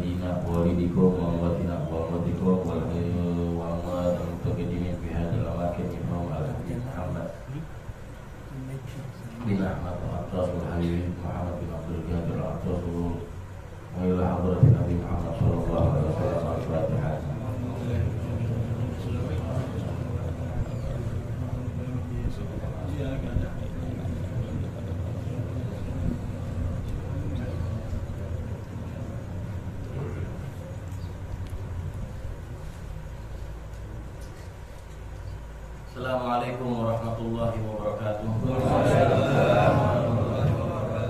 والدينا ووالدكم وأمواتنا وأمواتكم والأموات المتقدمين في هذه الأماكن منهم على نبينا محمد بن أحمد العطاس والحبيب محمد بن عبد القادر العطاس وإلى حضرة النبي محمد صلى الله عليه وسلم. الفاتحة. Assalamualaikum warahmatullahi wabarakatuh.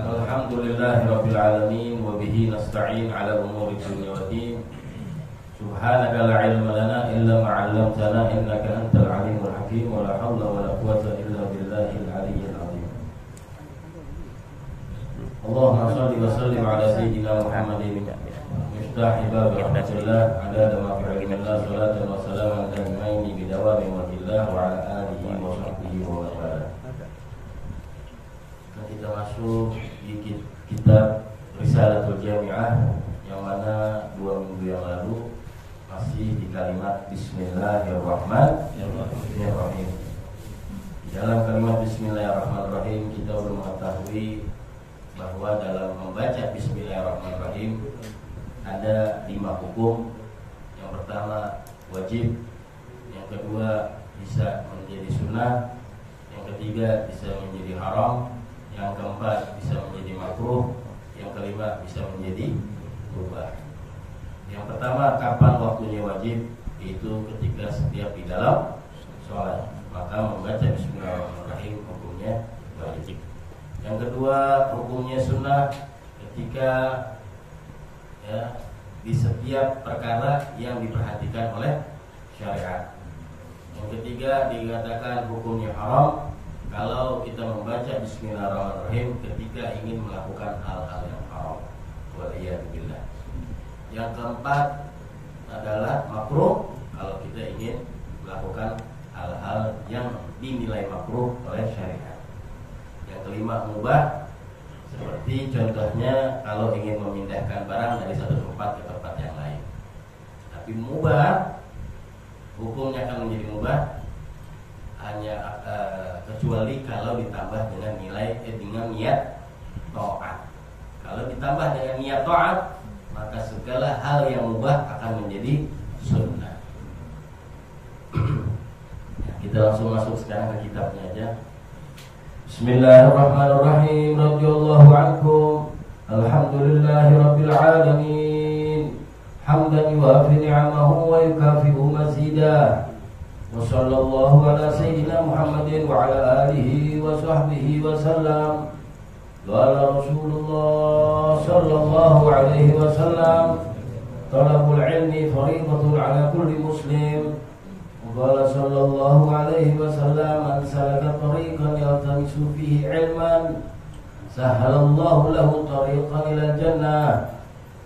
Alhamdulillahirabbil alamin wa bihi nasta'in ala umuri dunya waddin. Subhanaka la ilma lana illa ma 'allamtana innaka antal alimul hakim wa la haula wa la quwwata illa billahil aliyyil azim. Allahumma shalli wa sallim ala sayyidina Muhammadin miftah bab rahmatillah adada ma fi ilmillah salatan wa salaman daimaini bidawami wajillah wa ala alihi wa sahbihi wa wala. Kita masuk di kitab Risalatul Jami'ah yang mana 2 minggu yang lalu masih di kalimat Bismillahirrahmanirrahim. Di dalam kalimat Bismillahirrahmanirrahim kita belum mengetahui bahwa dalam membaca Bismillahirrahmanirrahim ada 5 hukum. Yang pertama wajib, yang kedua bisa menjadi sunnah, yang ketiga bisa menjadi haram, yang keempat bisa menjadi makruh, yang kelima bisa menjadi mubah. Yang pertama, kapan waktunya wajib? Itu ketika setiap di dalam sholat, maka membaca Bismillahirrahmanirrahim hukumnya wajib. Yang kedua, hukumnya sunnah ketika di setiap perkara yang diperhatikan oleh syariat. Yang ketiga, dikatakan hukumnya haram kalau kita membaca Bismillahirrahmanirrahim ketika ingin melakukan hal-hal yang haram. Waliyadzubillah. Yang keempat adalah makruh kalau kita ingin melakukan hal-hal yang dinilai makruh oleh syariat. Yang kelima mubah, seperti contohnya kalau ingin memindahkan barang dari satu tempat ke tempat yang lain. Tapi mubah, hukumnya akan menjadi mubah hanya kecuali kalau ditambah dengan dengan niat taat. Kalau ditambah dengan niat taat, maka segala hal yang mubah akan menjadi sunnah. Kita langsung masuk sekarang ke kitabnya aja. Bismillahirrahmanirrahim. Radhiyallahu ankum. Alhamdulillahirabbil alamin. Hamdan yuwafi ni'amahu wa yukafi'u mazidah. Wa sallallahu ala sayyidina Muhammadin wa ala alihi wa sahbihi wa sallam. Qala Rasulullah sallallahu alaihi wasallam, talabul ilmi fariidatun ala kulli muslim. Qala sallallahu alaihi wasallam, man salaka tariqan yaltamisu fihi ilman sahhalallahu lahu tariqan ila jannah.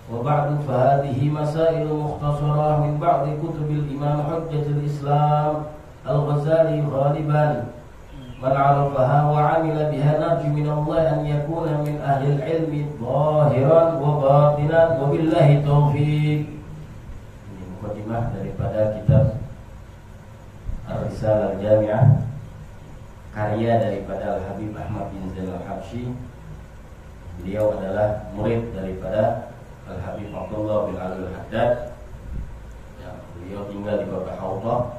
Wa ba'du fa hadhihi masail mukhtasarah min ba'd kutubil Imam Hujjatul Islam Al-Ghazali ghaliban. Man 'arafaha wa 'amila biha narju min Allah an yakuna min ahli al-'ilmi zahiran wa batinan wa billahi taufiq. Ini mukadimah daripada kitab Ar-Risalah Al-Jami'ah, karya daripada Al-Habib Ahmad bin Zain Al-Habsyi. Beliau adalah murid daripada Al-Habib Abdullah bin Ali Al-Haddad. Beliau tinggal di kota Hautah.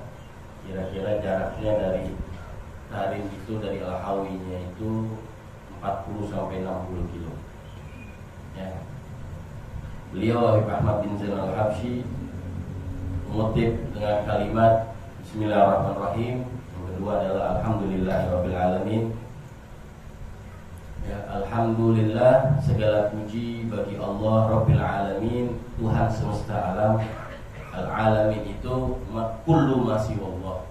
Kira-kira jaraknya dari Tarim itu dari Al-Hawinya itu 40 sampai 60 kilo. Ya. Beliau Habib Ahmad bin Zain Al-Habsyi mengutip dengan kalimat Bismillahirrahmanirrahim. Yang kedua adalah Alhamdulillahirabbil alamin. Ya, alhamdulillah, segala puji bagi Allah Rabbil alamin, Tuhan semesta alam. Al-alamin itu kullu ma siwallah.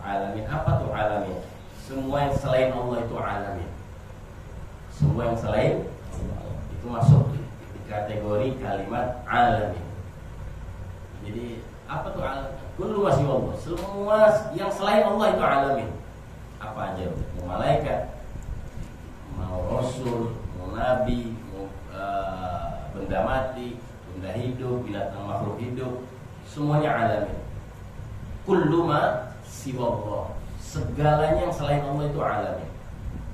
Alamin, apa tuh alamin? Semua yang selain Allah itu alamin. Semua yang selain Allah itu masuk di kategori kalimat alamin. Jadi apa tuh alamin? Kullu ma siwallah. Semua yang selain Allah itu alamin. Apa aja? Mau malaikat, mau rasul, mau nabi, mau benda mati, hidup, binatang makhluk hidup, semuanya alamin. Kullu ma siwallah, segalanya yang selain Allah itu alamin.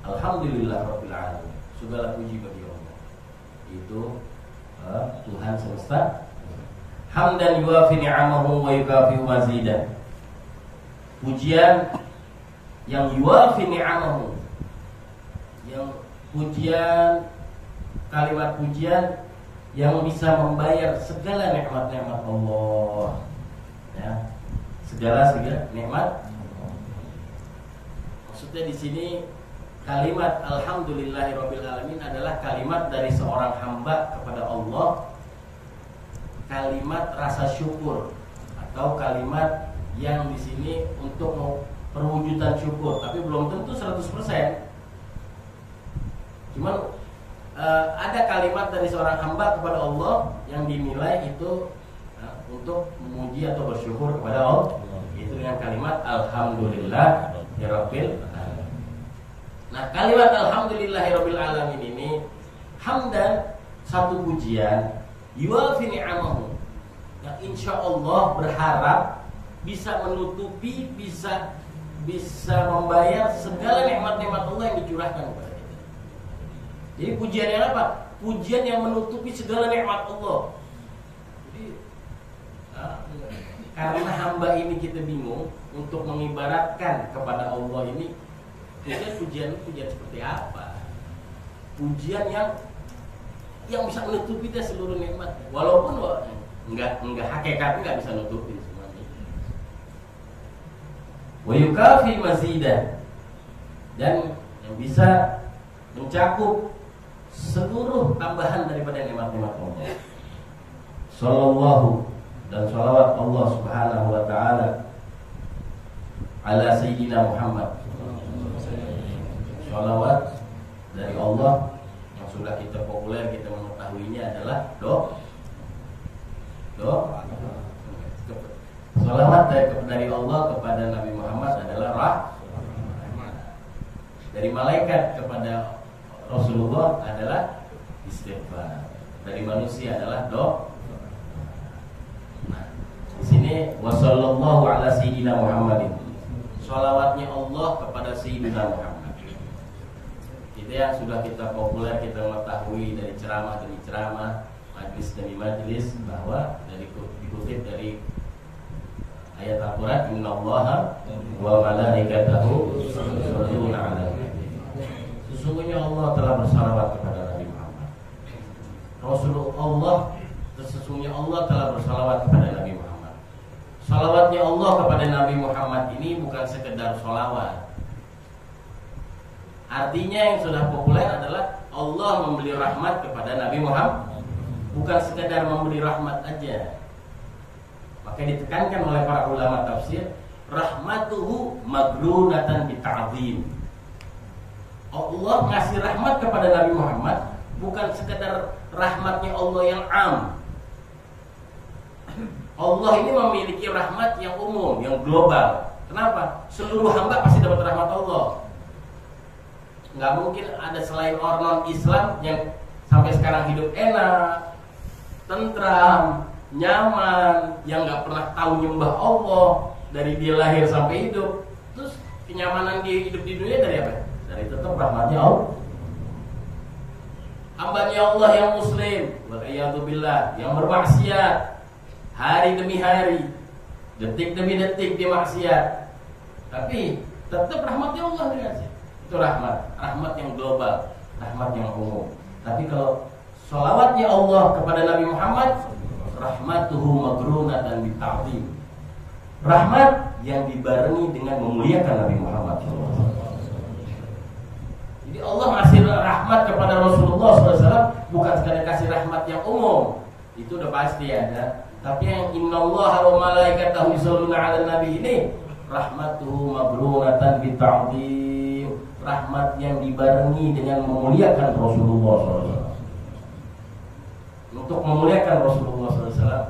Alhamdulillah rabbil alamin, segala puji bagi Allah. Itu Tuhan semesta. Hamdan yuwafi ni'amahu wa yukafi'u mazidah. Pujian yang yuwafi ni'amahu, yang pujian, kalimat pujian yang bisa membayar segala nikmat-nikmat Allah, ya, segala nikmat. Maksudnya di sini kalimat alhamdulillahirabbil alamin adalah kalimat dari seorang hamba kepada Allah, kalimat rasa syukur atau kalimat yang di sini untuk perwujudan syukur, tapi belum tentu 100%. Cuman ada kalimat dari seorang hamba kepada Allah yang dinilai itu untuk memuji atau bersyukur kepada Allah. Itu dengan kalimat alhamdulillahirabbil alamin. Nah, kalimat alhamdulillahirabbil alamin ini hamdan, satu pujian, yuwafi ni'amahu, yang insya Allah berharap bisa menutupi, bisa membayar segala nikmat-nikmat Allah yang dicurahkan kepada kita. Jadi pujian yang apa? Pujian yang menutupi segala nikmat Allah. Jadi karena hamba ini kita bingung untuk mengibaratkan kepada Allah ini pujian seperti apa? Pujian yang bisa menutupi seluruh nikmat, walaupun enggak hakikat, enggak bisa nutupi semuanya. Wa yukafi mazidah, dan yang bisa mencakup seluruh tambahan daripada nikmat-nikmat Allah. Sallallahu, dan salawat Allah subhanahu wa ta'ala ala sayyidina Muhammad. Salawat dari Allah yang sudah kita populer, kita mengetahuinya adalah salawat dari Allah kepada Nabi Muhammad adalah rahmat. Dari malaikat kepada Rasulullah adalah istighfar. Dari manusia adalah doa. Nah, di sini wasallallahu ala sayyidina Muhammadin. Salawatnya Allah kepada sayyidina Muhammad. Itu yang sudah kita populer, kita mengetahui dari ceramah demi ceramah, majlis demi majlis, bahwa dikutip dari ayat Al-Quran, innallaha wa malaikatahu yusholluna 'alan nabi. Sesungguhnya Allah telah bersalawat kepada Nabi Muhammad. Rasulullah, sesungguhnya Allah telah bersalawat kepada Nabi Muhammad. Salawatnya Allah kepada Nabi Muhammad ini bukan sekedar salawat. Artinya yang sudah populer adalah Allah memberi rahmat kepada Nabi Muhammad, bukan sekedar memberi rahmat aja. Maka ditekankan oleh para ulama tafsir, rahmatuhu magrunatan bita'zim. Allah ngasih rahmat kepada Nabi Muhammad bukan sekedar rahmatnya Allah yang am. Allah ini memiliki rahmat yang umum, yang global. Kenapa? Seluruh hamba pasti dapat rahmat Allah. Nggak mungkin ada selain orang non-Islam yang sampai sekarang hidup enak, tentram, nyaman, yang nggak pernah tahu nyembah Allah dari dia lahir sampai hidup. Terus kenyamanan dia hidup di dunia dari apa? Dari tetap rahmatnya Allah. Hambanya Allah yang muslim, wal'iyadzubillah, yang bermaksiat hari demi hari, detik demi detik dia maksiat, tapi tetap rahmatnya Allah dikasih. Itu rahmat yang global, rahmat yang umum. Tapi kalau sholawatnya Allah kepada Nabi Muhammad, rahmatuhu magrunatan bita'zim, rahmat yang dibarengi dengan memuliakan Nabi Muhammad. Jadi Allah ngasih rahmat kepada Rasulullah SAW bukan sekadar kasih rahmat yang umum, itu udah pasti ada. Tapi yang innallaha wa malaikatahu yusholluna 'alan nabi ini, rahmatuhu magrunatan bita'zim, rahmat yang dibarengi dengan memuliakan Rasulullah SAW. Untuk memuliakan Rasulullah SAW,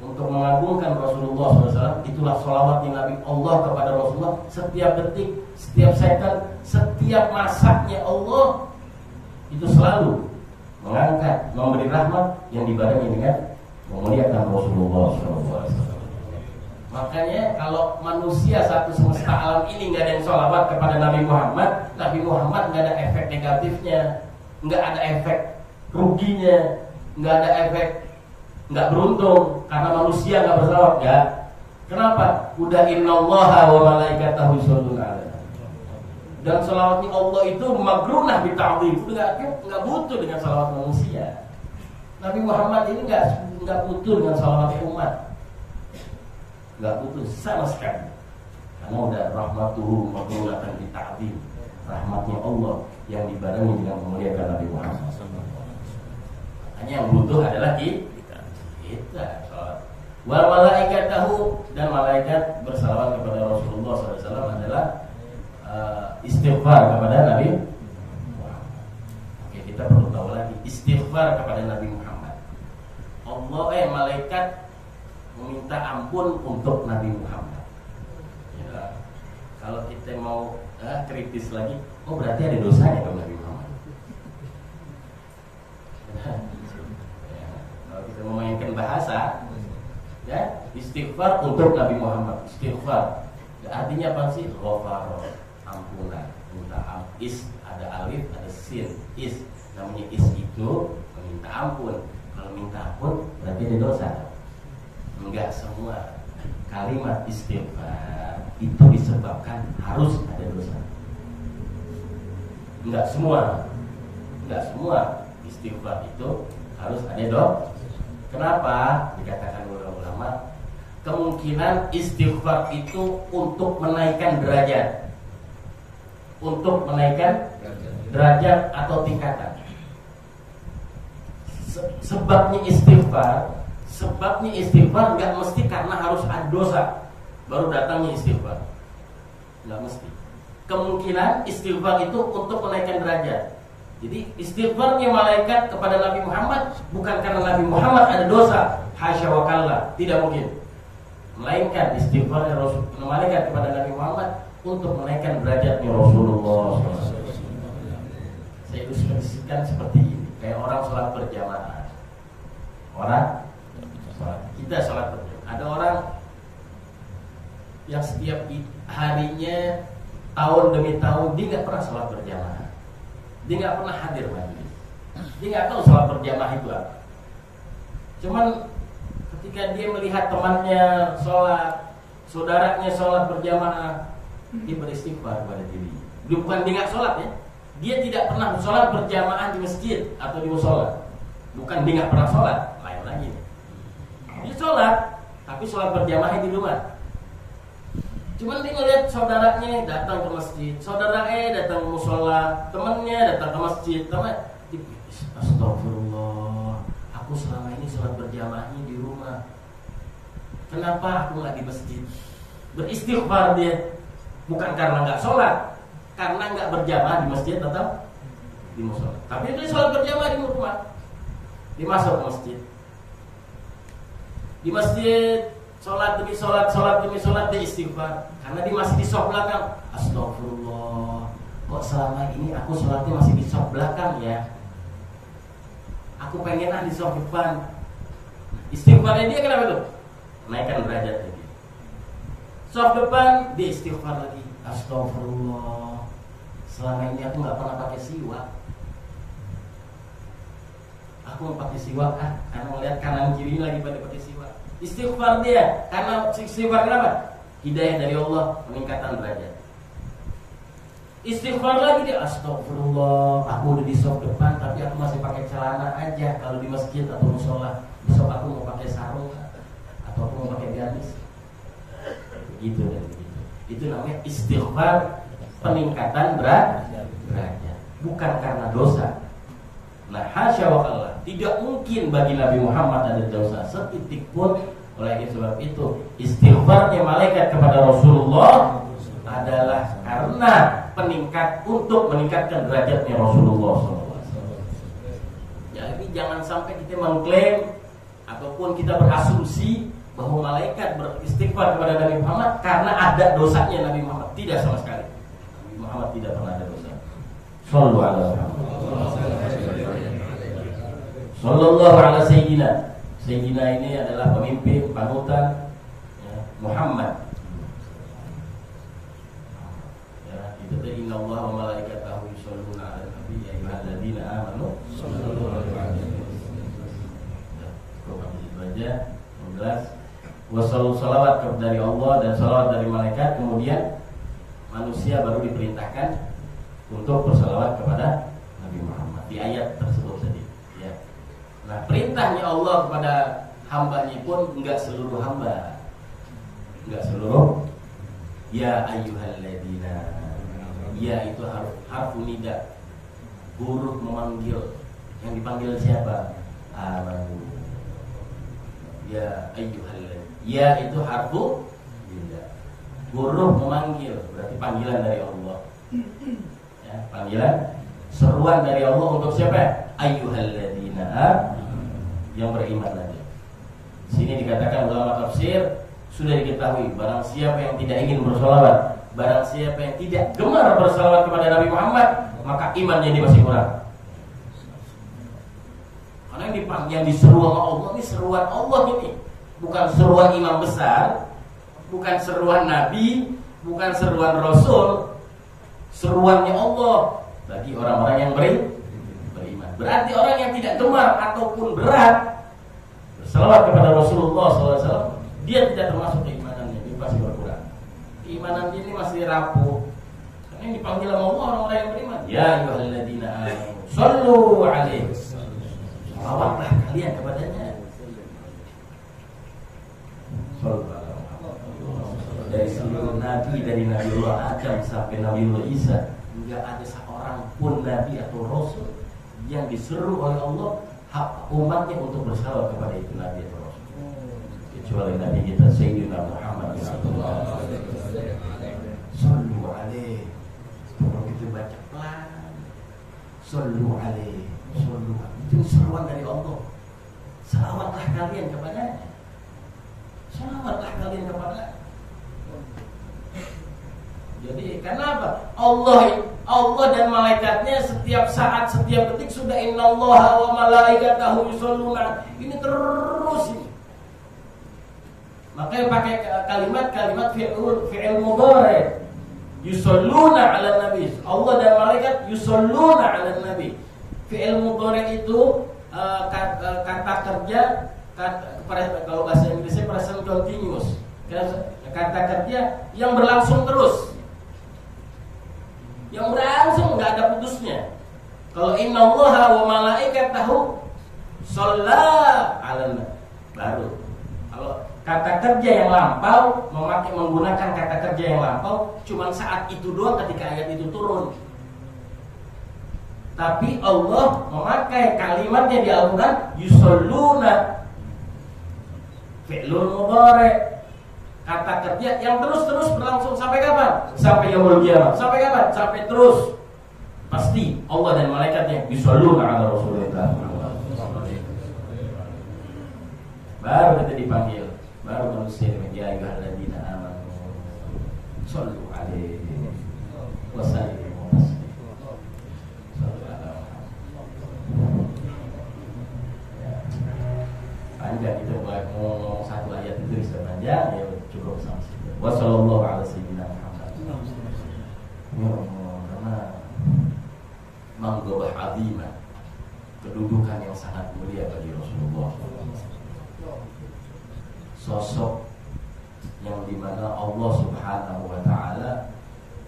untuk mengagungkan Rasulullah SAW, itulah sholawatnya Nabi Allah kepada Rasulullah. Setiap detik, setiap second, setiap masaknya Allah itu selalu mengangkat, memberi rahmat yang dibarengi dengan memuliakan Rasulullah SAW. Makanya kalau manusia satu semesta alam ini nggak ada yang sholawat kepada Nabi Muhammad nggak ada efek negatifnya, nggak ada efek ruginya, nggak ada efek nggak beruntung karena manusia nggak bersalawat, nggak. Kenapa? Udah innallaha wa malaikatahu yusholluna 'alaihi. Dan salawatnya Allah itu magrunah bita'dhim, itu nggak butuh dengan salawat manusia. Nabi Muhammad ini nggak butuh dengan salawat umat, nggak butuh sama sekali, karena udah rahmatuhu magrunatan bita'dhim, rahmatnya Allah yang dibarengi dengan memuliakan Nabi Muhammad. Hanya yang butuh adalah kita salat. Wal malaikatahu, dan malaikat bersalawat kepada Rasulullah SAW adalah istighfar kepada Nabi Muhammad. Oke, kita perlu tahu lagi istighfar kepada Nabi Muhammad. Malaikat meminta ampun untuk Nabi Muhammad. Ya, kalau kita mau kritis lagi, berarti ada dosanya dong Nabi Muhammad. Ya, kalau kita mau mainkan bahasa, ya, istighfar untuk Nabi Muhammad. Istighfar artinya apa sih? Ghafar, ampunan, minta is, ada alif, ada sin, is. Namanya is itu meminta ampun. Kalau minta ampun berarti ada dosa. Enggak semua kalimat istighfar itu disebabkan harus ada dosa. Enggak semua istighfar itu harus ada dosa. Kenapa? Dikatakan ulama, kemungkinan istighfar itu untuk menaikkan derajat, untuk menaikkan derajat atau tingkatan. Sebabnya istighfar nggak mesti karena harus ada dosa baru datangnya istighfar, nggak mesti. Kemungkinan istighfar itu untuk menaikkan derajat. Jadi istighfarnya malaikat kepada Nabi Muhammad bukan karena Nabi Muhammad ada dosa, hasya wa kalla, tidak mungkin. Melainkan istighfarnya malaikat kepada Nabi Muhammad untuk menaikkan derajatnya Rasulullah SAW. Saya ilustrasikan seperti ini, kayak orang sholat berjamaah. Kita sholat berjamaah. Ada orang yang setiap harinya, tahun demi tahun, dia nggak pernah sholat berjamaah. Dia nggak pernah hadir majelis. Dia nggak tahu sholat berjamaah itu apa. Cuman ketika dia melihat temannya sholat, saudaranya sholat berjamaah, dia beristighfar kepada diri. Bukan dia nggak sholat ya, dia tidak pernah sholat berjamaah di masjid atau di musola. Bukan dia nggak pernah sholat, lain lagi. Dia sholat, tapi sholat berjamaah di rumah. Cuman dia ngeliat saudaranya datang ke masjid, saudaranya datang ke musola, temannya datang ke masjid, astagfirullah, aku selama ini sholat berjamaahnya di rumah. Kenapa aku nggak di masjid? Beristighfar dia, bukan karena nggak sholat, karena nggak berjamaah di masjid atau di musola. Tapi dia sholat berjamaah di rumah, dia masuk ke masjid. Di masjid sholat demi sholat dia istighfar karena dia masih di saf belakang. Astagfirullah, kok selama ini aku sholatnya masih di saf belakang ya? Aku pengen di saf depan. Istighfarnya dia kenapa tuh? Naikkan derajatnya dia. Saf depan dia istighfar lagi. Astagfirullah, selama ini aku nggak pernah pakai siwak. Aku mau pakai siwak karena melihat kanan kiri lagi pada pakai siwak. Istighfar dia, karena istighfar kenapa? Hidayah dari Allah, peningkatan derajat. Istighfar lagi dia, astagfirullah, aku udah di saf depan tapi aku masih pakai celana aja kalau di masjid atau musola. Besok aku mau pakai sarung atau aku mau pakai gamis. Begitu dan begitu. Itu namanya istighfar, peningkatan derajat, bukan karena dosa. Nah, hasya wa kalla, tidak mungkin bagi Nabi Muhammad ada dosa setitik pun. Oleh sebab itu, istighfarnya malaikat kepada Rasulullah adalah karena untuk meningkatkan derajatnya Rasulullah SAW. Jadi jangan sampai kita mengklaim ataupun kita berasumsi bahwa malaikat beristighfar kepada Nabi Muhammad karena ada dosanya Nabi Muhammad. Tidak sama sekali. Nabi Muhammad tidak pernah ada dosa. Shallallahu alaihi wasallam. Sallallahu ala sayyidina Sayyidina ini adalah pemimpin panutan ya, Muhammad. Ya, itu tadi innallaha wa malaikatahu yusholluna 'alan nabi ya ayyuhalladzina amanu shallu 'alaihi wa sallimu. Itu aja jelas. Wassallu salawat dari Allah dan salawat dari malaikat, kemudian manusia baru diperintahkan untuk bersalawat kepada Nabi Muhammad di ayat tersebut tadi ya. Nah, perintahnya Allah kepada hambanya pun enggak seluruh hamba. Enggak seluruh. Ya ayyuhalladzina. Ya itu harfu nida. Huruf memanggil. Yang dipanggil siapa? Amanu. Ya ayyuhalladzina. Ya itu harfu nida. Huruf memanggil, berarti panggilan dari Allah. Ya, panggilan seruan dari Allah untuk siapa? Ayyuhalladzina yang beriman lagi. Sini dikatakan ulama tafsir sudah diketahui barang siapa yang tidak ingin bersalawat, barang siapa yang tidak gemar bersalawat kepada Nabi Muhammad, maka imannya ini masih kurang. Karena yang diseru sama Allah ini seruan Allah ini, bukan seruan imam besar, bukan seruan Nabi, bukan seruan Rasul, seruannya Allah bagi orang-orang yang beriman. Berarti orang yang tidak gemar ataupun berat bersalawat kepada Rasulullah SAW, dia tidak termasuk keimanannya, dia pasti berkurang. Keimanan ini masih rapuh. Karena yang dipanggil sama Allah orang-orang yang beriman. Ya ayyuhalladzina amanu shallu 'alaihi. Salawatlah kalian kepadanya. Dari seluruh nabi, dari Nabiullah Adam sampai Nabiullah Isa, enggak ada seorang pun nabi atau rasul yang diseru oleh Allah hak umatnya untuk bersalawat kepada itu nabi atau rasul, kecuali nabi kita Sayyidina Muhammad sallallahu alaihi wasallam. Sallu alaihi. Kalau kita baca pelan, sallu alaihi, sallu. Itu seruan dari Allah. Salawatlah kalian kepadanya. Salawatlah kalian kepadanya. Jadi kenapa? Allah dan malaikatnya setiap saat, setiap detik sudah innallaha wa malaikatahu yusholluna. Ini terus ini. Makanya pakai kalimat fi'il mudhari. Yusholluna 'alan nabi. Allah dan malaikat yusholluna 'alan nabi. Fi'il mudhari itu kata kerja, kalau bahasa Inggrisnya present continuous. Kata kerja yang berlangsung terus, yang berlangsung, nggak ada putusnya. Kalau innallaha wa malaikatahu shalla 'alan nabi, baru. Kalau kata kerja yang lampau, menggunakan kata kerja yang lampau cuma saat itu doang ketika ayat itu turun. Tapi Allah memakai kalimatnya di Al-Quran yusholluna, fi'lul mudhari, kata kerja yang terus-terus berlangsung sampai kapan? Sampai yaumul qiyamah. Sampai kapan? Sampai terus. Pasti Allah dan malaikatnya yusholluna 'ala Rasulillah. Baru kita dipanggil, baru manusia ya ayyuhalladzina amanu shallu 'alaihi wa sallimu taslima. Panjang itu mau ngomong satu ayat itu bisa panjang ya. Cukup sampai situ. Wassallallahu ala sayyidina Muhammad. Karena manggobah azimah, kedudukan yang sangat mulia bagi Rasulullah. Sosok yang dimana Allah Subhanahu wa Ta'ala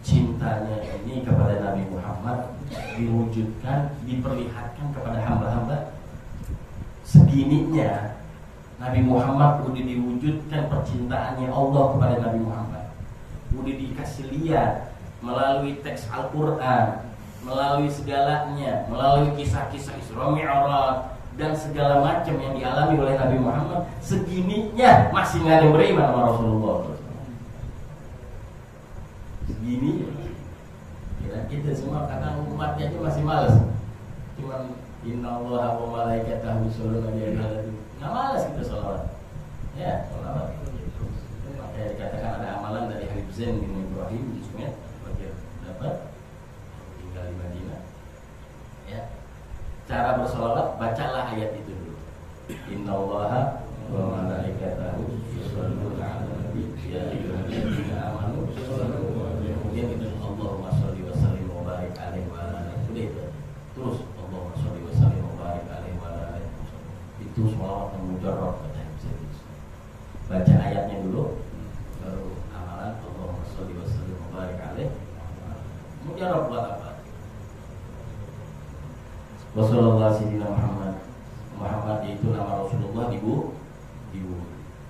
cintanya ini kepada Nabi Muhammad diwujudkan, diperlihatkan kepada hamba-hamba. Segininya Nabi Muhammad udah diwujudkan percintaannya Allah kepada Nabi Muhammad. Udah dikasih lihat melalui teks Al-Quran, melalui segalanya, melalui kisah-kisah Isra Mi'raj dan segala macam yang dialami oleh Nabi Muhammad. Segininya masih nggak ada yang beriman sama Rasulullah. Segini kita semua karena umatnya aja masih malas. Cuman innallaha wa malaikatahu yusholluna 'alan nabi. Nggak malas kita sholawat. Ya, sholawat. Makanya dikatakan ada amalan dari Habib Zain bin Ibrahim di Sumet bagi dapat tinggal di Madinah. Ya. Cara bersolawat, bacalah ayat itu dulu. Innallaha wa malaikatahu yusholluna 'alan nabi ya ayyuhalladzina amanu shollu 'alaihi Allahumma sholli wa sallim wa barik alaihi wa ala alihi. Terus Allahumma sholli wa sallim wa barik alaihi wa ala alihi. Itu sholawat yang mujarrad katanya bisa. Baca ayatnya dulu baru amalan Allahumma sholli wa sallim wa barik alaihi. Mujarrad buat apa? Wassallallahu sayyidina Muhammad. Muhammad itu nama Rasulullah di bu.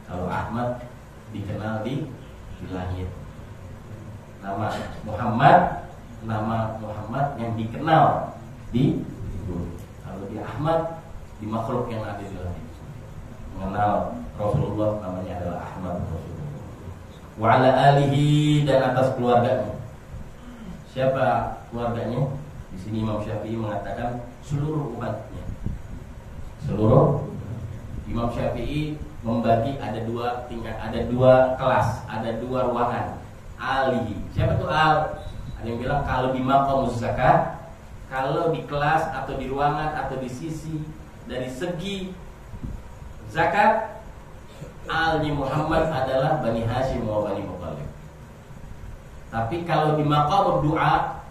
Kalau Ahmad dikenal di langit. Nama Muhammad yang dikenal di bumi. Kalau di Ahmad di makhluk yang ada di langit. Mengenal Rasulullah namanya adalah Ahmad Rasulullah. Wa ala alihi dan atas keluarganya. Siapa keluarganya? Di sini Imam Syafi'i mengatakan seluruh umatnya. Seluruh. Imam Syafi'i membagi ada dua tingkat, ada dua kelas, ada dua ruangan. Alihi. Siapa tuh al? Ada yang bilang kalau di maqamus zakat, kalau di kelas atau di ruangan atau di sisi dari segi zakat, alnya Muhammad adalah Bani Hashim wa Bani Muthalib. Tapi kalau di maqam doa,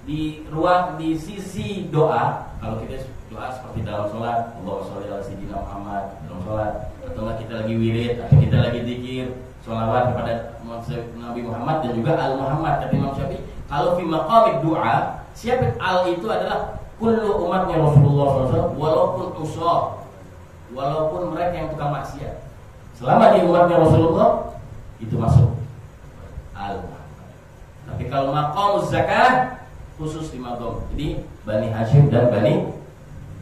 di sisi doa, kalau kita doa seperti dalam sholat, Allahumma sholli ala sayyidina Muhammad dalam sholat, atau enggak kita lagi wirid, atau kita lagi zikir, sholawat kepada Nabi Muhammad dan juga al Muhammad kata Imam Syafi'i. Kalau fi maqamid doa, siapa al itu adalah kullu umatnya Rasulullah SAW, walaupun usah, walaupun mereka yang tukang maksiat, selama di umatnya Rasulullah itu masuk al Muhammad. Tapi kalau maqamuz zakat khusus di maqam, jadi Bani Hashim dan Bani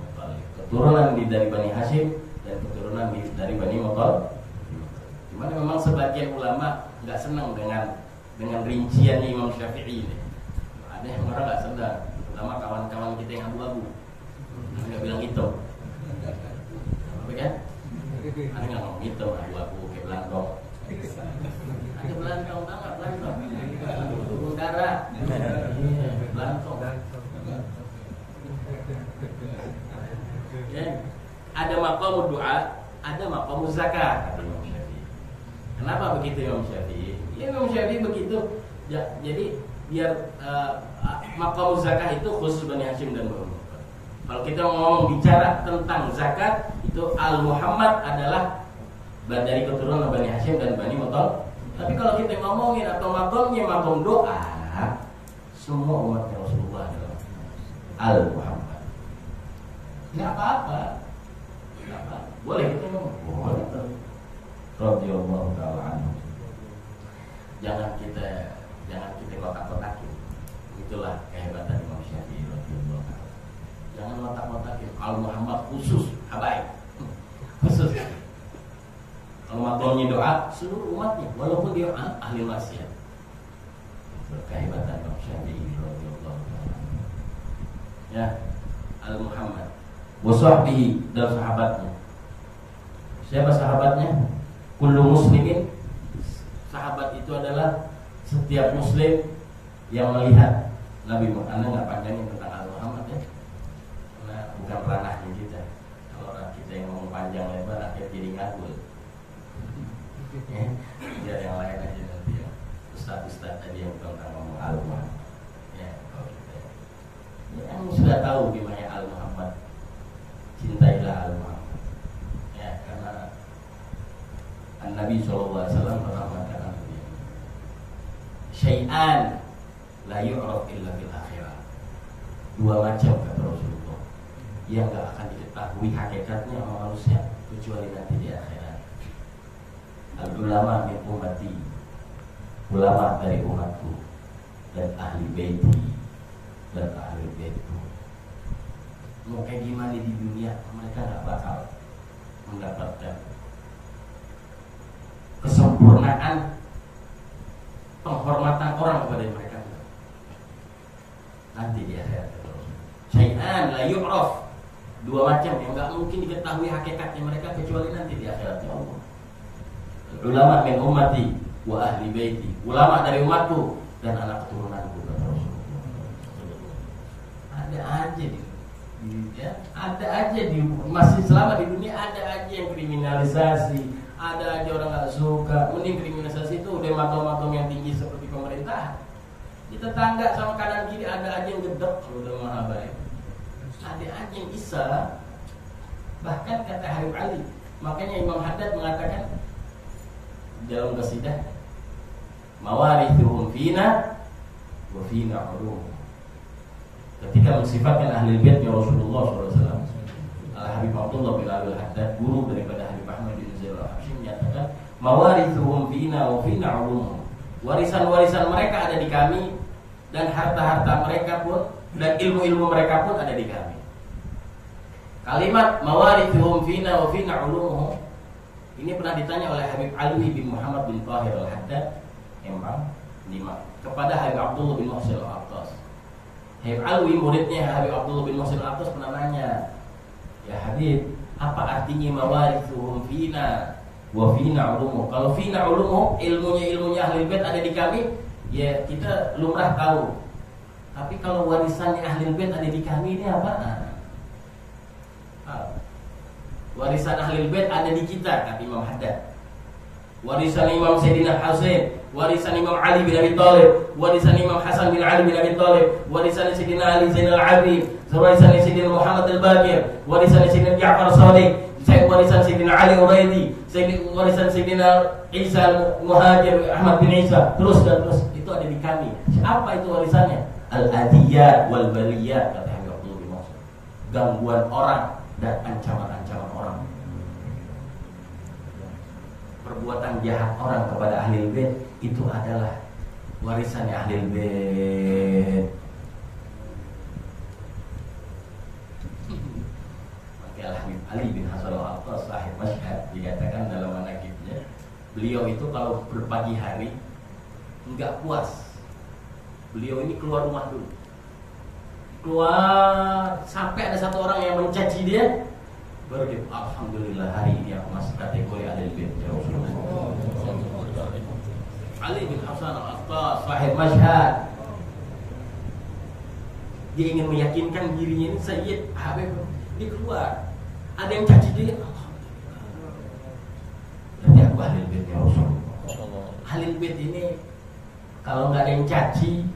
Muthalib, keturunan dari Bani Hashim dan keturunan dari Bani Muthalib. Cuman memang sebagian ulama nggak senang dengan rinciannya Imam Syafi'i ini. Ada yang orang nggak senang, terutama kawan-kawan kita yang abu-abu, nggak bilang hitam, apa kan? Ada nggak ngomong hitam, abu-abu kayak belangkong. Ada belangkong banget, belangkong. Darah, belangkong. Ya. Ada maqamud doa, ada maqamuz zakat. Kenapa begitu Imam Syafi'i? Ya Imam Syafi'i begitu. Ya, jadi biar maqamuz zakat itu khusus Bani Hashim dan Bani Muthalib. Kalau kita mau bicara tentang zakat, itu Al Muhammad adalah dari keturunan Bani Hashim dan Bani Muthalib. Tapi kalau kita ngomongin atau maqamnya maqam doa, semua umatnya Rasulullah adalah Al Muhammad. Enggak apa-apa. Boleh kita ngomong. Boleh. Radhiyallahu ta'ala anhu. Jangan kita kotak-kotakin. Itulah kehebatan Imam Syafi'i radhiyallahu ta'ala. Jangan kotak-kotakin. Al Muhammad khusus, habaib. Khusus. Kalau makomnya doa seluruh umatnya, walaupun dia ahli maksiat. Kehebatan Imam Syafi'i radhiyallahu ta'ala. Ya, Al Muhammad wa sahbihi dan sahabatnya. Siapa sahabatnya? Kullu muslimin. Sahabat itu adalah setiap muslim yang melihat Nabi Muhammad. Anda nggak panjangin tentang Al Muhammad ya, karena bukan ranahnya kita. Kalau orang kita yang ngomong panjang lebar akhirnya jadi ngabul. Biar yang lain aja nanti ya. Ustaz tadi yang tentang ngomong Al Muhammad. Ya, kalau kita yang sudah tahu gimana Al Muhammad, cintailah Al Muhammad. Ya, karena Nabi SAW pernah mengatakan syai'an la yu'raf illa fil akhirah. Dua macam kata Rasulullah yang gak akan diketahui hakikatnya sama manusia kecuali nanti di akhirat. Al-ulama min ummati, ulama dari umatku, dan ahli baiti, dan ahli baitku. Mau kayak gimana di dunia, mereka gak bakal mendapatkan kesempurnaan penghormatan orang kepada mereka nanti di akhirat. Syai'an la yu'raf, dua macam yang enggak mungkin diketahui hakikatnya mereka kecuali nanti di akhirat Allah. Ulama min ummati wa ahli baiti, ulama dari umatku dan anak keturunanku kata Rasulullah. Ada aja di Ya, ada aja masih selama di dunia ada aja yang kriminalisasi, ada aja orang nggak suka. Mending kriminalisasi itu udah matom-matom yang tinggi seperti pemerintah. Di tetangga sama kanan kiri ada aja yang gedek, udah maha baik. Ada aja yang bisa. Bahkan kata Habib Ali, makanya Imam Haddad mengatakan dalam qasidah, mawarithuhum fina wa fina ulum. Ketika mensifatkan ahli baitnya Rasulullah SAW, Al-Habib Abdullah bin Abdul Haddad, guru daripada Habib Ahmad bin Zaid al-Habsyi, menyatakan mawarithuhum fina wa fina ulum. Warisan-warisan mereka ada di kami, dan harta-harta mereka pun dan ilmu-ilmu mereka pun ada di kami. Kalimat mawarithuhum fina wa fina ulumuhum ini pernah ditanya oleh Habib Ali bin Muhammad bin Tahir al-Haddad Kembang kepada Habib Abdullah bin Muhsin al-Attas. Habib Alwi, muridnya Habib Abdullah bin Muhsin al-Attas, pernah nanya, ya Habib, apa artinya mawarithuhum fina wa fina ulumuhum? Kalau fina ulumuhum, ilmunya ahli bait ada di kami, ya kita lumrah tahu. Tapi kalau warisannya ahli bait ada di kami, ini apaan? Warisan ahli bait ada di kita, kata Imam Haddad. Warisan Imam Sayyidina Husain, warisan Imam Ali bin Abi Thalib, warisan Imam Hasan bin Ali bin Abi Thalib, warisan Sayyidina Ali Zainal Abidin, warisan Sayyidina Muhammad al-Baqir, warisan Sayyidina Ja'far Shadiq, warisan Sayyidina Ali Uraidi, warisan Sayyidina Isa al-Muhajir, Ahmad bin Isa, terus dan terus, itu ada di kami. Apa itu warisannya? Al-adiyat wal baliyat, kata Habib Abdullah bin Muhsin. Gangguan orang dan ancaman-ancaman orang. Perbuatan jahat orang kepada ahli bait itu adalah warisannya ahli bait. Maka Al-Habib Ali bin Hasan al-Attas sahib Masyhad dikatakan dalam manaqibnya, beliau itu kalau berpagi hari enggak puas, beliau ini keluar rumah dulu, keluar sampai ada satu orang yang mencaci dia, baru dia, alhamdulillah hari ini aku masuk kategori ahli bait ya Rasulullah. Ali bin Hasan al-Attas sahib Masyhad, dia ingin meyakinkan dirinya ini Sayyid Habib. Dia keluar, ada yang caci dia, berarti aku ahli bait ya Rasulullah. Ahli bait ini kalau nggak ada yang caci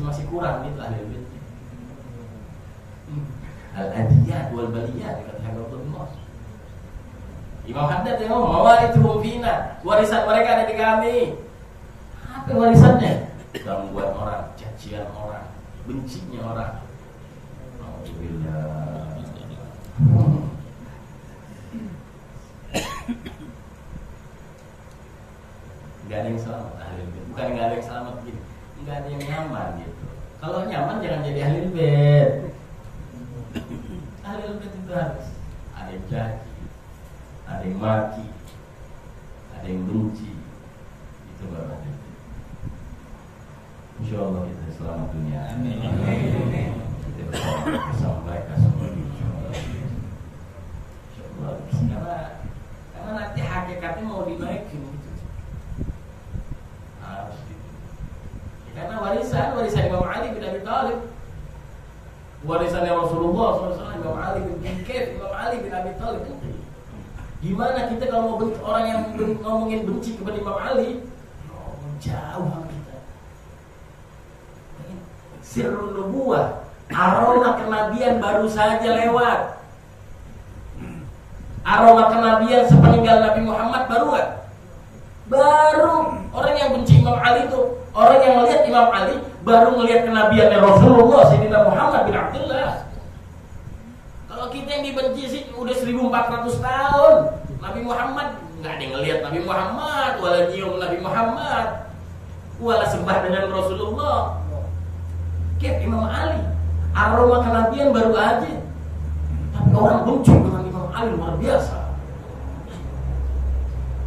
masih kurang gitu ahli bait. Al-adiyat wal baliyat, kata Habib Abdullah bin Muhsin. Imam Haddad yang ngomong mawarithuhum fina, warisan mereka ada di kami. Apa warisannya? Gangguan orang, cacian orang, bencinya orang. Alhamdulillah. Gak ada yang selamat ahli bait. Bukan gak ada yang selamat begini, gak ada yang nyaman gitu. Kalau nyaman jangan jadi ahli bait. Ahli bait itu harus ada yang caci, ada yang maki, ada yang benci. Itu baru ahli bait. Insyaallah kita selamat dunia. Amin. Kita bersama mereka semua. Insyaallah. Karena nanti hakikatnya mau dinaikin gitu. Harus gitu. Karena warisan Imam Ali bin Abi Thalib, warisannya Rasulullah SAW, Imam Ali bin Imam Ali bin Abi Thalib. Gimana kita kalau mau orang yang ngomongin benci kepada Imam Ali, jauh sama kita. Sirrun nubuwah, aroma kenabian baru saja lewat. Aroma kenabian sepeninggal Nabi Muhammad baru gak? Baru. Orang yang benci Imam Ali itu, orang yang melihat Imam Ali baru melihat kenabiannya Rasulullah Sayyidina Muhammad bin Abdullah. Kalau kita yang dibenci sih udah 1400 tahun. Nabi Muhammad nggak ada yang ngelihat Nabi Muhammad, wala nyium Nabi Muhammad, wala sembah dengan Rasulullah. Kayak Imam Ali, aroma kenabian baru aja. Tapi orang benci dengan Imam Ali luar biasa.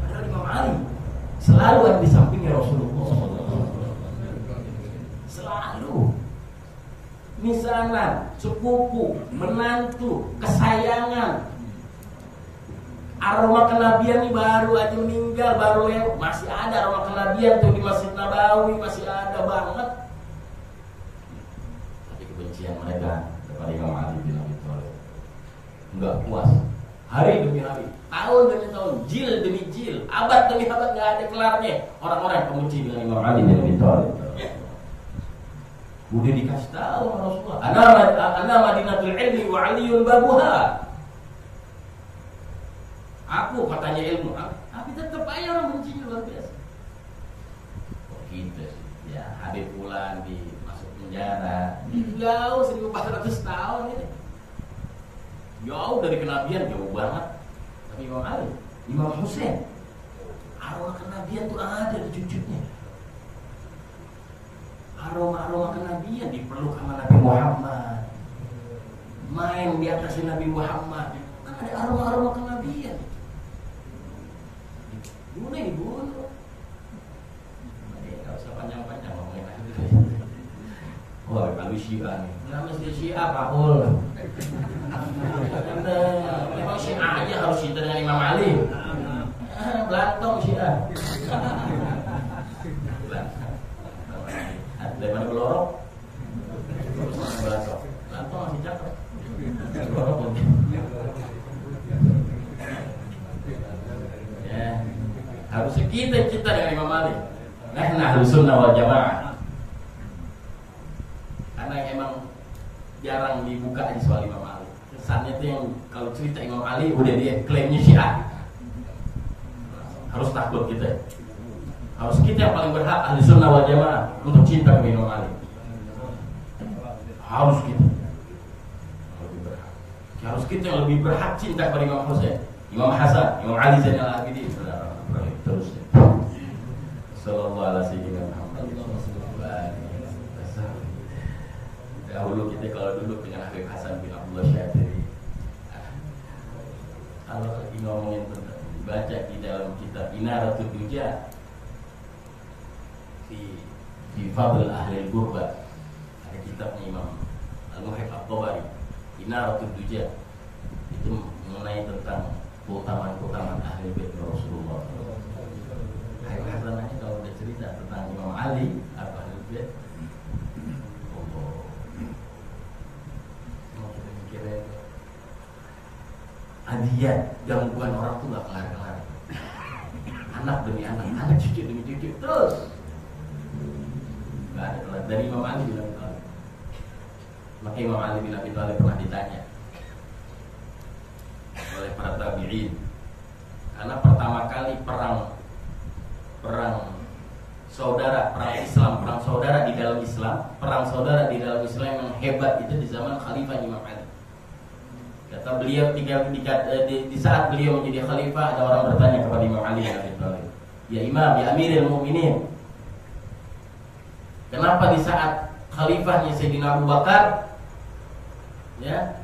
Padahal Imam Ali selalu ada di sampingnya Rasulullah. Selalu. Misanan, sepupu, menantu, kesayangan. Aroma kenabian ini baru aja meninggal, baru lewat. Masih ada aroma kenabian tuh di Masjid Nabawi, masih ada banget. Tapi kebencian mereka kepada Imam nggak puas. Hari demi hari, tahun demi tahun, jil demi jil, abad demi abad, nggak ada kelarnya orang-orang yang pemuji dengan Imam Ali bin Abi Thalib. Udah dikasih tahu sama Rasulullah, ana madinatul ilmi wa aliyun babuha. Aku katanya ilmu, tapi tetap aja orang bencinya luar biasa. Kok gitu sih? Ya Habib Fulan masuk penjara, jauh 1400 tahun ini. Jauh dari kenabian, jauh banget. Tapi Imam Ali, Imam Hussein, aroma kenabian tuh ada di cucunya. Aroma kenabian dipeluk sama Nabi Muhammad, main di atas Nabi Muhammad, kan ada aroma kenabian. Dibunuh. Nggak usah panjang-panjang ngomongin aja. Wah, kalau Syiah nih, nggak mesti Syiah Pak Ul. Memang Syiah aja harus cinta dengan Imam Ali. Belantong Syiah. Daripada belorok, belantong masih cakep. Belorok pun. Ya, harusnya kita cinta dengan Imam Ali. Nah, Ahlus Sunnah wal Jamaah. Karena emang jarang dibuka aja soal Imam Ali. Kesannya tuh yang kalau cerita Imam Ali udah dia klaimnya Syiah. Harus takut kita. Harus kita yang paling berhak Ahlus Sunnah wal Jamaah untuk cinta kepada Imam Ali. Harus kita. Harus kita yang lebih berhak cinta kepada Imam Hussein, Imam Hasan, Imam Ali Zainal Abidin. Terus. Sallallahu alaihi Muhammad. Dahulu kita kalau duduk dengan Habib Hasan bin Abdullah Syadili, kalau lagi ngomongin tentang baca di dalam kitab Inaratul Duja di Fadl Ahli Al-Ghurba, ada kitabnya Imam Al-Muhib At-Tabari, Inaratul Duja, itu mengenai tentang keutamaan Ahli Bait Rasulullah. Habib Hasan aja kalau udah cerita tentang Imam Ali atau Ahli Bait, hadiah gangguan orang tuh gak kelar-kelar. Anak demi anak cucu demi cucu terus. Gak ada kelar. Dari Imam Ali bin Abi Thalib. Maka Imam Ali bin Abi Thalib pernah ditanya oleh para tabi'in, karena pertama kali perang saudara, perang saudara di dalam Islam yang hebat itu di zaman Khalifah Imam Ali. Kata beliau di saat beliau menjadi khalifah, ada orang bertanya kepada Imam Ali bin Abi Thalib, "Ya Imam, ya Amirul Mukminin, kenapa di saat khalifahnya Sayyidina Abu Bakar ya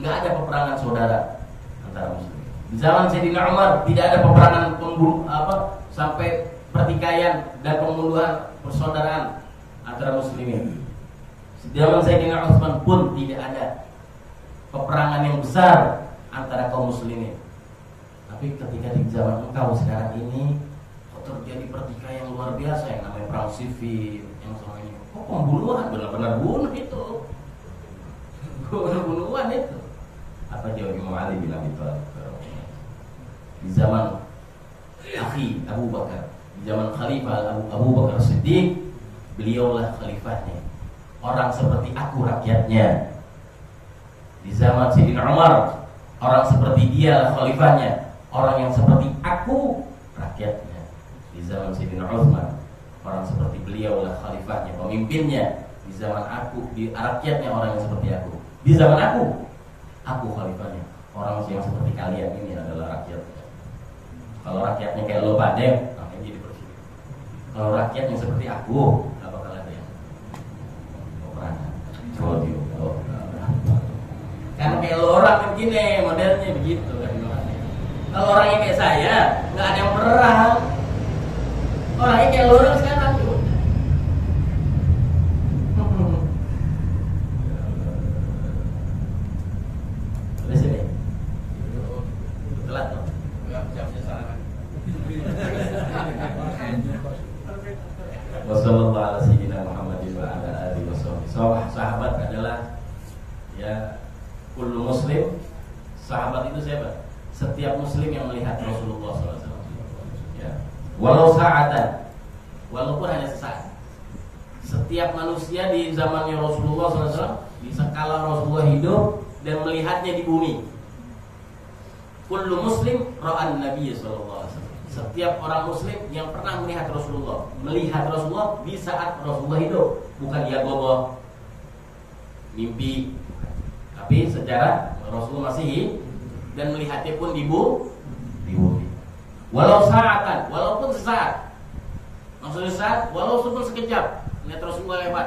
nggak ada peperangan saudara antara muslim? Di zaman Sayyidina Umar tidak ada peperangan sampai pertikaian dan pembunuhan persaudaraan antara muslimin. Di zaman Sayyidina Utsman pun tidak ada peperangan yang besar antara kaum muslimin. Tapi ketika di zaman engkau sekarang ini kok terjadi pertikaian yang luar biasa yang namanya perang sivil yang selama ini. Kok pembunuhan, benar-benar bunuh itu. Pembunuhan itu. Apa jawab Imam Ali bin Abi Thalib? Di zaman akhi Abu Bakar, di zaman Khalifah Abu Bakar Siddiq, beliaulah khalifahnya. Orang seperti aku rakyatnya. Di zaman Sayyidina Umar, orang seperti dia khalifahnya. Orang yang seperti aku rakyatnya. Di zaman Sayyidina Utsman, orang seperti beliau lah khalifahnya, pemimpinnya. Di zaman aku, di rakyatnya orang yang seperti aku. Di zaman aku khalifahnya. Orang yang seperti kalian ini adalah rakyatnya. Kalau rakyatnya kayak lo Padeng, namanya jadi presiden. Kalau rakyatnya seperti aku, gak bakal ada yang peperangan. Karena kayak lo orang begini, modelnya begitu kan. Kalau orangnya kayak saya, nggak ada yang perang. Orangnya kayak lo orang sekarang. Udah sini. Telat dong. Jamnya salah. Wassallallahu ala sayyidina Muhammadin wa ala alihi wasallam. Sahabat adalah ya kullu muslim Sahabat itu siapa? Setiap muslim yang melihat Rasulullah SAW. Ya. Walau sa'atan, walaupun hanya sesaat. Setiap manusia di zamannya Rasulullah SAW, di sekala Rasulullah hidup dan melihatnya di bumi. Kullu muslim ra'an Nabi SAW. Setiap orang muslim yang pernah melihat Rasulullah di saat Rasulullah hidup, bukan dia gogoh mimpi, tapi secara Rasulullah masih hidup dan melihatnya pun di bumi. Walau saatan, walaupun sesaat. Maksudnya saat, walaupun sekejap lihat Rasulullah lewat.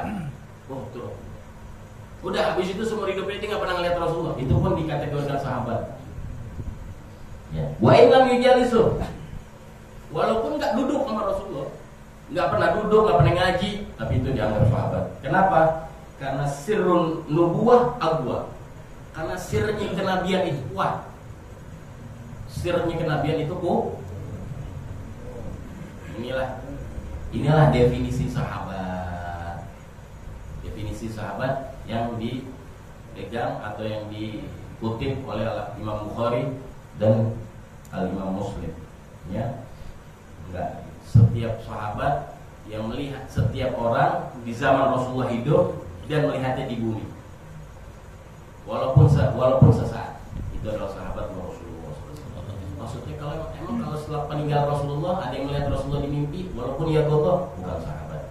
Oh, tuh. Udah habis itu seumur hidupnya dia nggak pernah ngeliat Rasulullah. Itu pun dikategorikan sahabat. Ya. Wa in lam yujalisu. Walaupun nggak duduk sama Rasulullah, nggak pernah duduk, nggak pernah ngaji, tapi itu dianggap sahabat. Kenapa? Karena sirrun nubuwah aqwa. Karena sirnya kenabian itu kuat. Sirnya kenabian itu Inilah definisi sahabat. Definisi sahabat yang dipegang atau yang dikutip oleh Imam Bukhari dan Al-Imam Muslim. Ya. Enggak, setiap sahabat yang melihat setiap orang di zaman Rasulullah hidup dan melihatnya di bumi. Walaupun sesaat, itu adalah sahabat Rasulullah. Maksudnya kalau setelah peninggal Rasulullah ada yang melihat Rasulullah di mimpi, walaupun ia gogoh, bukan sahabat.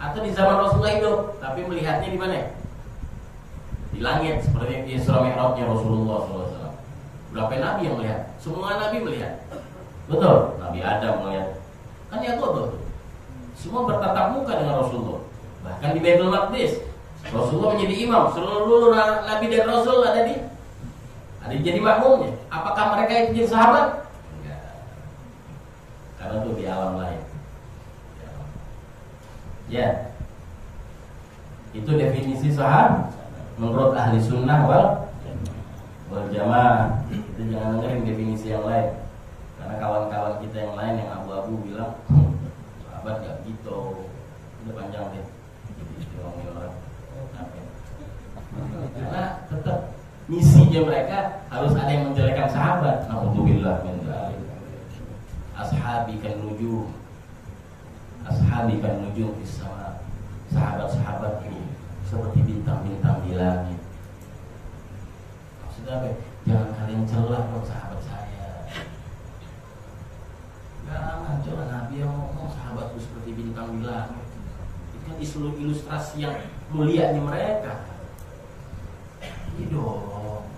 Atau di zaman Rasulullah hidup, tapi melihatnya di mana? Di langit, seperti di Isra Mi'rajnya Rasulullah SAW. Berapa nabi yang melihat? Semua nabi melihat. Betul, Nabi Adam melihat. Kan ya gogoh. Semua bertatap muka dengan Rasulullah. Bahkan di Baitul Maqdis, Rasulullah menjadi imam. Seluruh nabi dan rasul ada jadi makmumnya. Apakah mereka itu jadi sahabat? Enggak. Karena itu di alam lain. Ya. Itu definisi sahabat menurut ahli sunnah wal jamaah. Kita jangan dengerin definisi yang lain. Karena kawan-kawan kita yang lain yang abu-abu bilang sahabat gak gitu. Udah panjang deh. Ngomongin orang. Karena tetap misinya mereka harus ada yang menjelekan sahabat. Alhamdulillah min dzalik. Ashabi kan nujum fis sama. Sahabat-sahabat ini seperti bintang-bintang di langit. Maksudnya apa? Jangan kalian celah dong sahabat saya. Jangan celah Nabi yang ngomong sahabatku seperti bintang di langit. Itu kan ilustrasi yang mulianya mereka. Dong.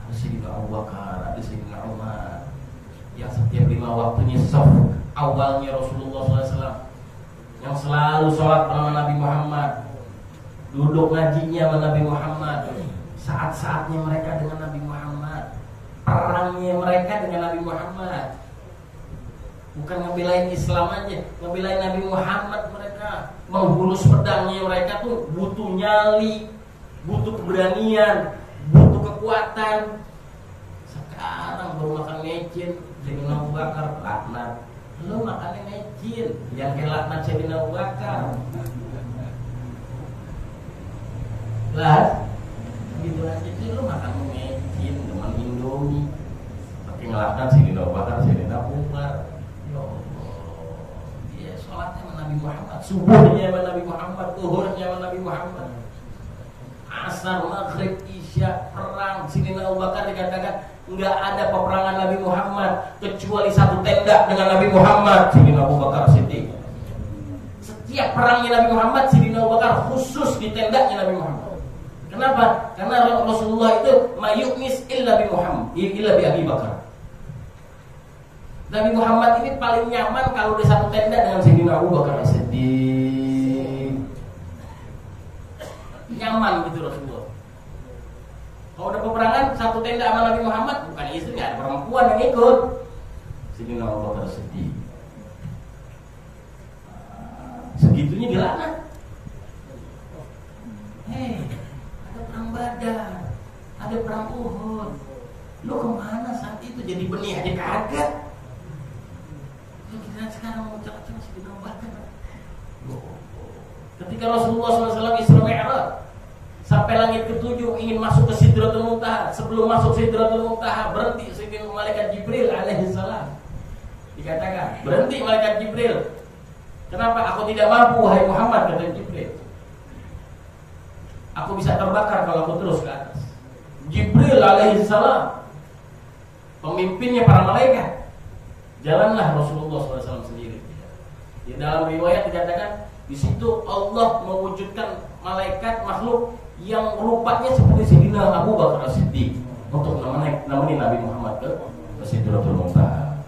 Ada Sayyidina Abu Bakar, ada Sayyidina Umar yang setiap 5 waktunya saf awalnya Rasulullah SAW, yang selalu sholat bersama Nabi Muhammad, duduk ngajinya sama Nabi Muhammad, saat-saatnya mereka dengan Nabi Muhammad, perangnya mereka dengan Nabi Muhammad. Bukan ngebelain Islam aja, ngebelain Nabi Muhammad mereka. Menghunus pedangnya mereka tuh butuh nyali, butuh keberanian, butuh kekuatan. Sekarang baru makan mecin, Sayyidina Abu Bakar laknat. Lu makannya mecin, jangan kayak laknat Sayyidina Abu Bakar. Lah, gitu aja sih lu makan mecin, teman Indomie. Tapi ngelaknat Sayyidina Abu Bakar, Sayyidina Umar. Ya Allah, dia sholatnya sama Nabi Muhammad, subuhnya sama Nabi Muhammad, zuhurnya sama Nabi Muhammad. Asar, maghrib, isya, perang. Sayyidina Abu Bakar dikatakan enggak ada peperangan Nabi Muhammad kecuali satu tenda dengan Nabi Muhammad, Sayyidina Abu Bakar Siddiq. Setiap perangnya Nabi Muhammad, Sayyidina Abu Bakar khusus di tendanya Nabi Muhammad. Kenapa? Karena Rasulullah itu mayu'nis illa bi Muhammad, illa bi Abi Bakar. Nabi Muhammad ini paling nyaman kalau di satu tenda dengan Sayyidina Abu Bakar Siddiq. Nyaman gitu Rasulullah. Kalau ada peperangan satu tenda sama Nabi Muhammad, bukan istri, nggak ada perempuan yang ikut. Sayyidina Abu Bakar Siddiq. Segitunya dilaknat. Ada perang Badar, ada perang Uhud. Lu kemana saat itu? Jadi benih aja kagak. Lu kira sekarang mau celak-celak Sayyidina Abu Bakar. Ketika Rasulullah SAW Isra Mi'raj, sampai langit ketujuh, ingin masuk ke Sidratul Muntaha. Sebelum masuk Sidratul Muntaha, berhenti Sayyidina malaikat Jibril alaihissalam. Dikatakan, berhenti malaikat Jibril. Kenapa? Aku tidak mampu, wahai Muhammad, kata Jibril. Aku bisa terbakar kalau aku terus ke atas. Jibril alaihissalam, pemimpinnya para malaikat. Jalanlah Rasulullah SAW sendiri. Di dalam riwayat dikatakan, di situ Allah mewujudkan malaikat makhluk yang rupanya seperti Sayyidina Abu Bakar As-Siddiq untuk nemenin Nabi Muhammad ke Sidratul Muntaha.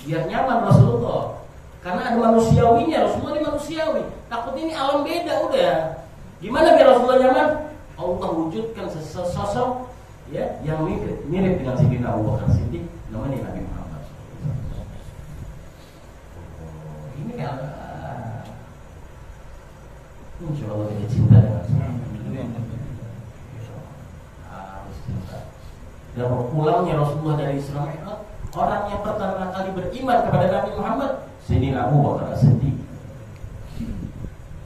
Biar nyaman Rasulullah, karena ada manusiawinya. Rasulullah ini manusiawi. Takut ini alam beda udah. Gimana biar Rasulullah nyaman? Allah wujudkan sosok ya yang mirip dengan Sayyidina Abu Bakar As-Siddiq nemenin Nabi Muhammad. Ini kan insya Allah kita cinta dengan harus cinta. Dan pulangnya Rasulullah dari Isra Mi'raj, orang yang pertama kali beriman kepada Nabi Muhammad Sayyidina Abu Bakar As-Siddiq.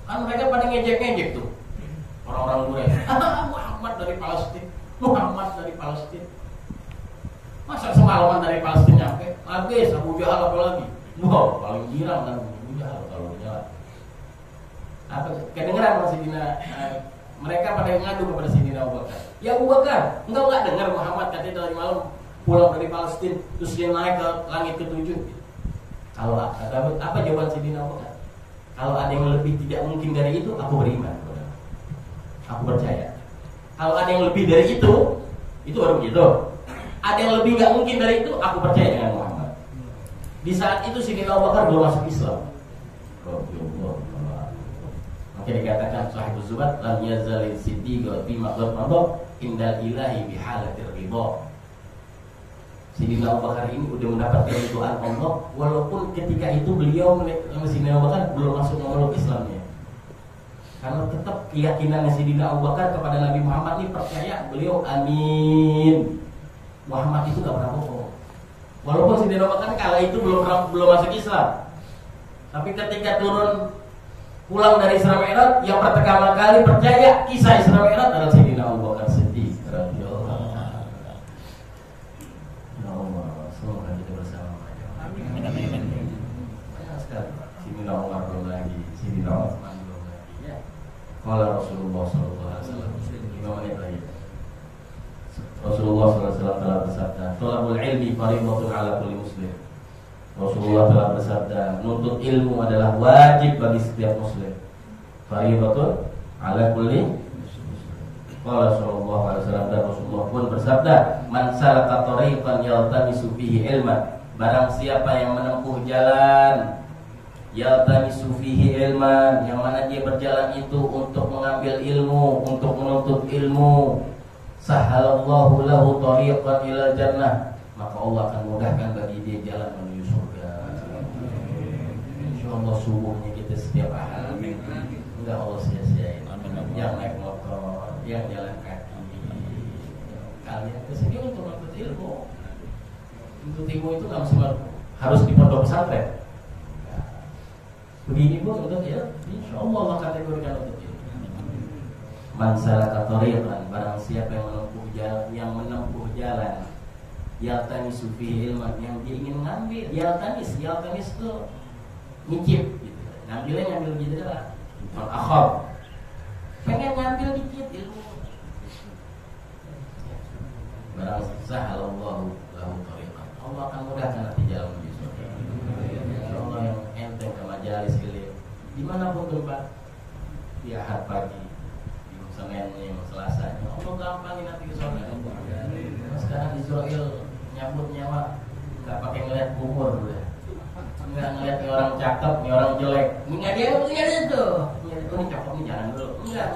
Kan mereka pada ngejek-ngejek tuh orang-orang Quraisy. Muhammad dari Palestina, Muhammad dari Palestina. Masa semalaman dari Palestina nyampe? Habis Abu Jahal apa lagi? Wow, paling girang kan Abu Jahal kalau jalan. Apa kedengeran Sayyidina mereka pada ngadu kepada Sayyidina Abu Bakar. Ya Abu Bakar, engkau enggak dengar Muhammad katanya dari malam pulang dari Palestina terus dia naik ke langit ketujuh. Kalau apa jawaban Sayyidina Abu Bakar? Kalau ada yang lebih tidak mungkin dari itu, aku beriman. Aku percaya. Kalau ada yang lebih dari itu baru begitu. Ada yang lebih nggak mungkin dari itu, aku percaya dengan Muhammad. Di saat itu Sayyidina Abu Bakar belum masuk Islam. Maka dikatakan Sahibuz Zubat, lam yazal siddiq fi maqdad indal ilahi bi halatir ridha. Sayyidina Abu Bakar ini udah mendapatkan ridhaan Allah, walaupun ketika itu beliau Sayyidina Abu Bakar belum masuk memeluk Islamnya. Karena tetap keyakinan Sayyidina Abu Bakar kepada Nabi Muhammad ini percaya beliau amin. Muhammad itu gak pernah bohong. Walaupun Sayyidina Abu Bakar kala itu belum masuk Islam. Tapi ketika turun pulang dari Isra Mi'raj, yang pertama kali percaya kisah Isra Mi'raj adalah Sayyidina Abu Bakar Siddiq radhiyallahu anhu. Ya Allah, semoga kita bersama. Amin. Banyak sekali. Sayyidina Umar belum lagi, Sayyidina Utsman belum lagi. Ya. Qala Rasulullah sallallahu alaihi wasallam. 5 menit lagi. Rasulullah sallallahu alaihi wasallam telah bersabda, "Thalabul ilmi fardhatun 'ala kulli muslim." Rasulullah telah bersabda, menuntut ilmu adalah wajib bagi setiap muslim. Fardhatun 'ala kulli muslim. Qala sallallahu alaihi wasallam, dan Rasulullah pun bersabda, "Man salaka tariqan yaltamisu fihi ilman." Barang siapa yang menempuh jalan yaltamisu fihi ilman, yang mana dia berjalan itu untuk mengambil ilmu, untuk menuntut ilmu, sahalallahu lahu tariqan ilal jannah, maka Allah akan mudahkan bagi dia jalan menuju surga. Insyaallah subuhnya kita setiap hari enggak Allah sia-siain. Yang naik motor, yang jalan kaki, kalian kesini untuk menuntut ilmu. Menuntut ilmu itu nggak mesti harus di pondok pesantren. Begini pun untuk ya, insyaallah Allah kategorikan untuk ilmu. Man salaka tariqan, barang siapa yang menempuh jalan yaltamisu fihi ilman, yang dia ingin mengambil, yaltamis itu ngicip gitu. Ngambil gitu lah. Akhab pengen ngambil dikit ilmu. Barang sahalallahu lahu tariqan, Allah akan mudahkan nanti jalan menuju surga. Allah yang enteng ke majalis keliling dimanapun tempat, di Ahad pagi, Seninnya, Selasanya, Allah gampangin nanti ke sana. Sekarang Israel nyambut nyawa, nggak pakai ngeliat umur dulu ya, nggak ngeliat nih orang cakep, nih orang jelek, nggak dia itu, ini cakep nih jangan dulu, enggak.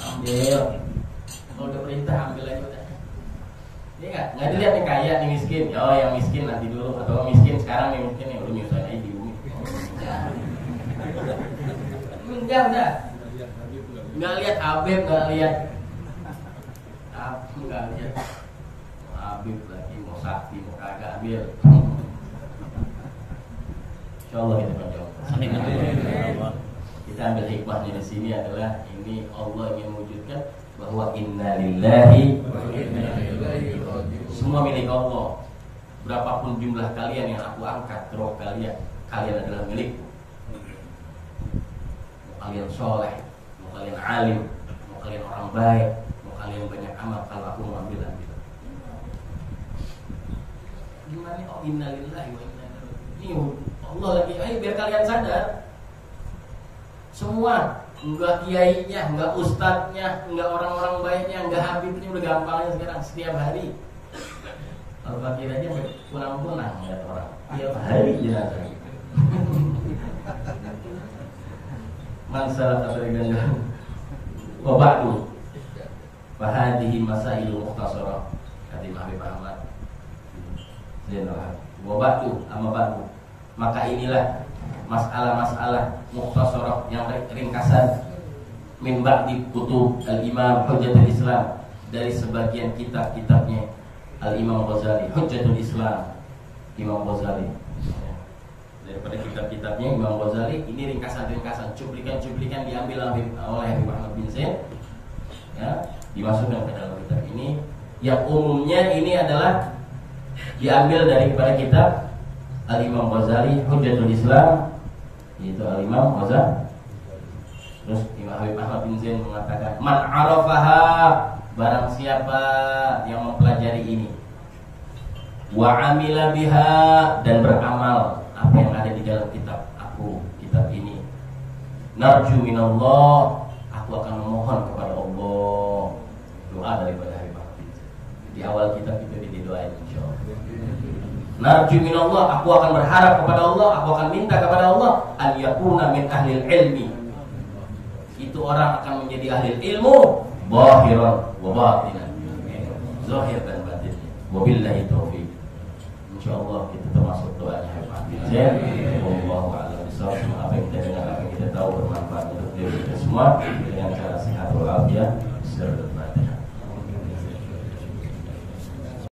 Ambil, kalau udah perintah ambil aja udah. Iya nggak dilihat nih kaya, nih miskin, oh yang miskin nanti dulu, atau miskin sekarang nih miskin nih, udah nyusahin aja di bumi. Enggak udah. Nggak lihat Habib, nggak lihat Habib lagi, mau sakti, mau kagak ambil. Insyaallah kita panjang. Kita ambil hikmahnya di sini adalah ini Allah ingin mewujudkan bahwa inna lillahi wa inna ilaihi raji'un. Semua milik Allah. Berapapun jumlah kalian yang aku angkat ke roh kalian, kalian adalah milikku. Mau kalian soleh, mau kalian alim, mau kalian orang baik, mau kalian banyak amal, kalau aku mau ambil. Gimana? Oh inna lillahi wa inna ilaihi raji'un. Ini Allah lagi, ayo biar kalian sadar. Semua, enggak kiainya, enggak ustadznya, enggak orang-orang baiknya, enggak habibnya, udah gampangnya sekarang setiap hari. Kalau fakir aja punang-punang lihat orang. Tiap hari jenazah. Masalah tergantung. Wa ba'du. Fahadihi masailu mukhtasarah. Kata Imam Habib Ahmad. Wa ba'du amma ba'du. Maka inilah masalah-masalah mukhtasarah yang ringkasan min ba'di kutub al-Imam Hujjatul Islam, dari sebagian kitab-kitabnya Al-Imam Ghazali, Hujjatul Islam Imam Ghazali. Daripada kitab-kitabnya Imam Ghazali, ini ringkasan-ringkasan, cuplikan-cuplikan diambil oleh Habib Ahmad bin Zaid, ya, dimasukkan ke dalam kitab ini. Yang umumnya ini adalah diambil daripada kitab Al-Imam Ghazali, Hujjatul Islam, yaitu Al-Imam Ghazali. Terus Imam Habib Ahmad bin Zaid mengatakan, man arafaha, barang siapa yang mempelajari ini, wa amila biha, dan beramal apa yang ada di dalam kitab ini, narju minallah, aku akan memohon kepada Allah. Doa daripada Habib Ahmad bin Zaid di awal kitab itu didoain, insyaallah. Narju minallah, aku akan berharap kepada Allah, aku akan minta kepada Allah an yakuna min ahlil ilmi, itu orang akan menjadi ahli ilmu, zahiran wa batinan, zahir dan batinnya. Wabillahi taufiq. Insyaallah kita termasuk doanya Habib Ahmad bin Zaid. Wallahu a'lam bishawab. Apa yang kita dengar, apa yang kita tahu bermanfaat untuk diri kita semua dengan cara sehat walafiat. Bismillahirrahmanirrahim.